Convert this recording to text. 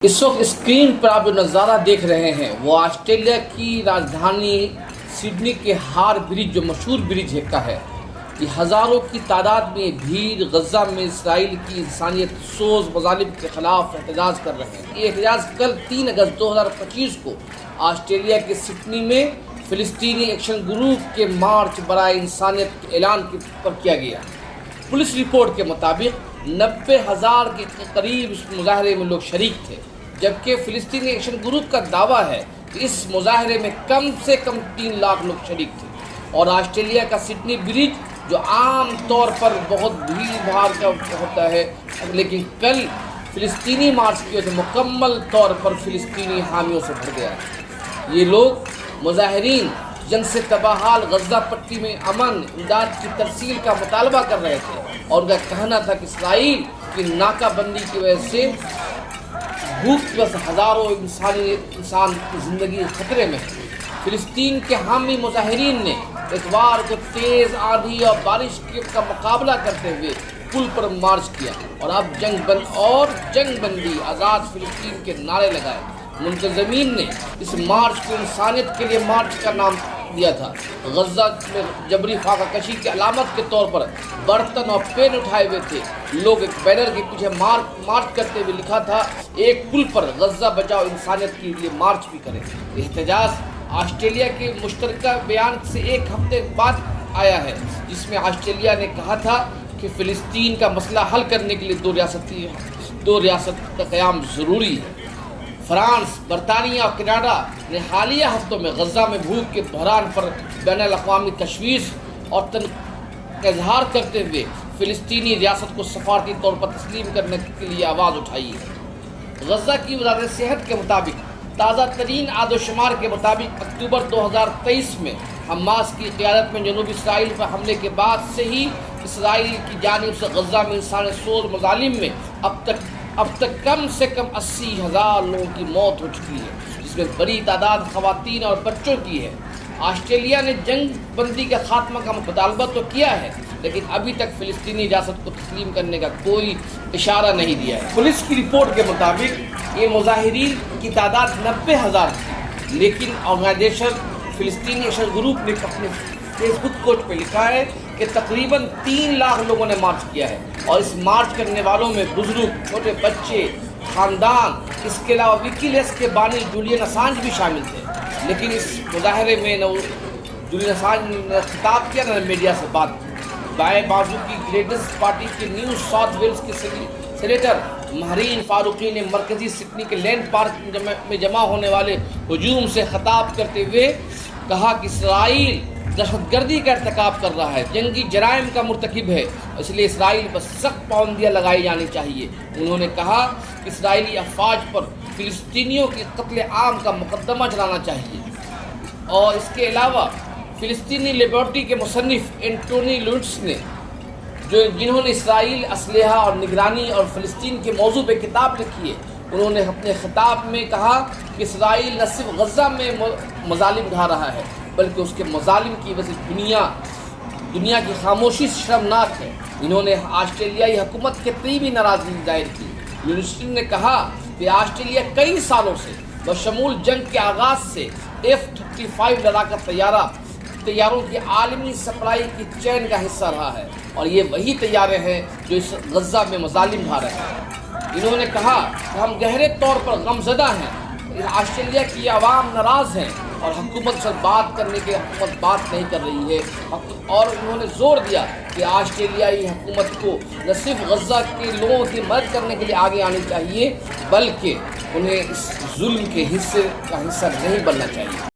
اس وقت اسکرین پر آپ جو نظارہ دیکھ رہے ہیں وہ آسٹریلیا کی راجدھانی سڈنی کے ہار برج جو مشہور برج کا ہے. یہ ہزاروں کی تعداد میں بھیڑ غزہ میں اسرائیل کی انسانیت سوز مظالم کے خلاف احتجاج کر رہے ہیں. یہ احتجاج کل 3 اگست 2025 کو آسٹریلیا کے سڈنی میں فلسطینی ایکشن گروپ کے مارچ برائے انسانیت کے اعلان پر کیا گیا. پولیس رپورٹ کے مطابق 90,000 کے قریب اس مظاہرے میں لوگ شریک تھے، جبکہ فلسطینی ایکشن گروپ کا دعویٰ ہے کہ اس مظاہرے میں کم سے کم 3 لاکھ لوگ شریک تھے. اور آسٹریلیا کا سڈنی برج جو عام طور پر بہت بھیڑ بھاڑ کا ہوتا ہے، لیکن کل فلسطینی مارچ کی وجہ سے مکمل طور پر فلسطینی حامیوں سے بھر گیا. یہ لوگ مظاہرین جنگ سے تباہ حال غزہ پٹی میں امن امداد کی ترسیل کا مطالبہ کر رہے تھے، اور ان کا کہنا تھا کہ اسرائیل کی ناکہ بندی کی وجہ سے بھوک کی وجہ سے ہزاروں انسان کی زندگی خطرے میں ہے. فلسطین کے حامی مظاہرین نے اتوار کو تیز آندھی اور بارش کا مقابلہ کرتے ہوئے پل پر مارچ کیا اور اب جنگ بندی آزاد فلسطین کے نعرے لگائے. منتظمین نے اس مارچ کو انسانیت کے لیے مارچ کا نام دیا تھا. غزہ میں جبری فاقہ کشی کی علامت کے طور پر برتن اور پین اٹھائے ہوئے تھے. لوگ ایک بینر کے پیچھے مارچ کرتے ہوئے لکھا تھا، ایک پل پر غزہ بچاؤ انسانیت کے لیے مارچ بھی کریں. احتجاج آسٹریلیا کے مشترکہ بیان سے 1 ہفتے بعد آیا ہے، جس میں آسٹریلیا نے کہا تھا کہ فلسطین کا مسئلہ حل کرنے کے لیے دو ریاست کا قیام ضروری ہے. فرانس، برطانیہ اور کینیڈا نے حالیہ ہفتوں میں غزہ میں بھوک کے بحران پر بین الاقوامی تشویش اور تنقید کا اظہار کرتے ہوئے فلسطینی ریاست کو سفارتی طور پر تسلیم کرنے کے لیے آواز اٹھائی ہے. غزہ کی وزارت صحت کے مطابق تازہ ترین اعداد و شمار کے مطابق اکتوبر 2023 میں حماس کی قیادت میں جنوبی اسرائیل پر حملے کے بعد سے ہی اسرائیل کی جانب سے غزہ میں انسانی سوز مظالم میں اب تک کم سے کم 80,000 لوگوں کی موت ہو چکی ہے، جس میں بڑی تعداد خواتین اور بچوں کی ہے. آسٹریلیا نے جنگ بندی کے خاتمہ کا مطالبہ تو کیا ہے، لیکن ابھی تک فلسطینی ریاست کو تسلیم کرنے کا کوئی اشارہ نہیں دیا ہے. پولیس کی رپورٹ کے مطابق یہ مظاہرین کی تعداد 90,000 تھی، لیکن آرگنائزیشن فلسطینی ایکشن گروپ نے اپنے فیس بک پیج پہ لکھا ہے کہ تقریباً 3 لاکھ لوگوں نے مارچ کیا ہے، اور اس مارچ کرنے والوں میں بزرگ، چھوٹے بچے، خاندان، اس کے علاوہ ویکیلیکس کے بانی جولین اسانج بھی شامل تھے. لیکن اس مظاہرے میں نہ جولین اسانج نے خطاب کیا نہ میڈیا سے بات کی. بائیں بازو کی گریڈز پارٹی کے نیو ساؤتھ ویلز کے سینیٹر مہرین فاروقی نے مرکزی سڈنی کے لینڈ پارک میں جمع ہونے والے ہجوم سے خطاب کرتے ہوئے کہا کہ اسرائیل دہشت گردی کا ارتکاب کر رہا ہے، جنگی جرائم کا مرتکب ہے، اس لیے اسرائیل پر سخت پابندیاں لگائی جانی چاہیے. انہوں نے کہا کہ اسرائیلی افواج پر فلسطینیوں کے قتل عام کا مقدمہ چلانا چاہیے. اور اس کے علاوہ فلسطینی لیبرٹی کے مصنف اینٹونی لوئٹس نے جنہوں نے اسرائیل، اسلحہ اور نگرانی اور فلسطین کے موضوع پہ کتاب لکھی ہے، انہوں نے اپنے خطاب میں کہا کہ اسرائیل نہ صرف غزہ میں مظالم ڈھا رہا ہے، بلکہ اس کے مظالم کی وجہ سے دنیا کی خاموشی شرمناک ہے. انہوں نے آسٹریلیائی حکومت کے تئیں بھی ناراضگی ظاہر کی. یونیورسٹی نے کہا کہ آسٹریلیا کئی سالوں سے بشمول جنگ کے آغاز سے F-35 لڑاکا طیاروں کی عالمی سپلائی کی چین کا حصہ رہا ہے، اور یہ وہی طیارے ہیں جو اس غزہ میں مظالم ڈھا رہے ہیں. انہوں نے کہا کہ ہم گہرے طور پر غمزدہ ہیں، آسٹریلیا کی عوام ناراض ہیں اور حکومت سے بات کرنے کے حکومت بات نہیں کر رہی ہے. اور انہوں نے زور دیا کہ آسٹریلیائی حکومت کو نہ صرف غزہ کے لوگوں کی مدد کرنے کے لیے آگے آنی چاہیے، بلکہ انہیں اس ظلم کے حصہ نہیں بننا چاہیے.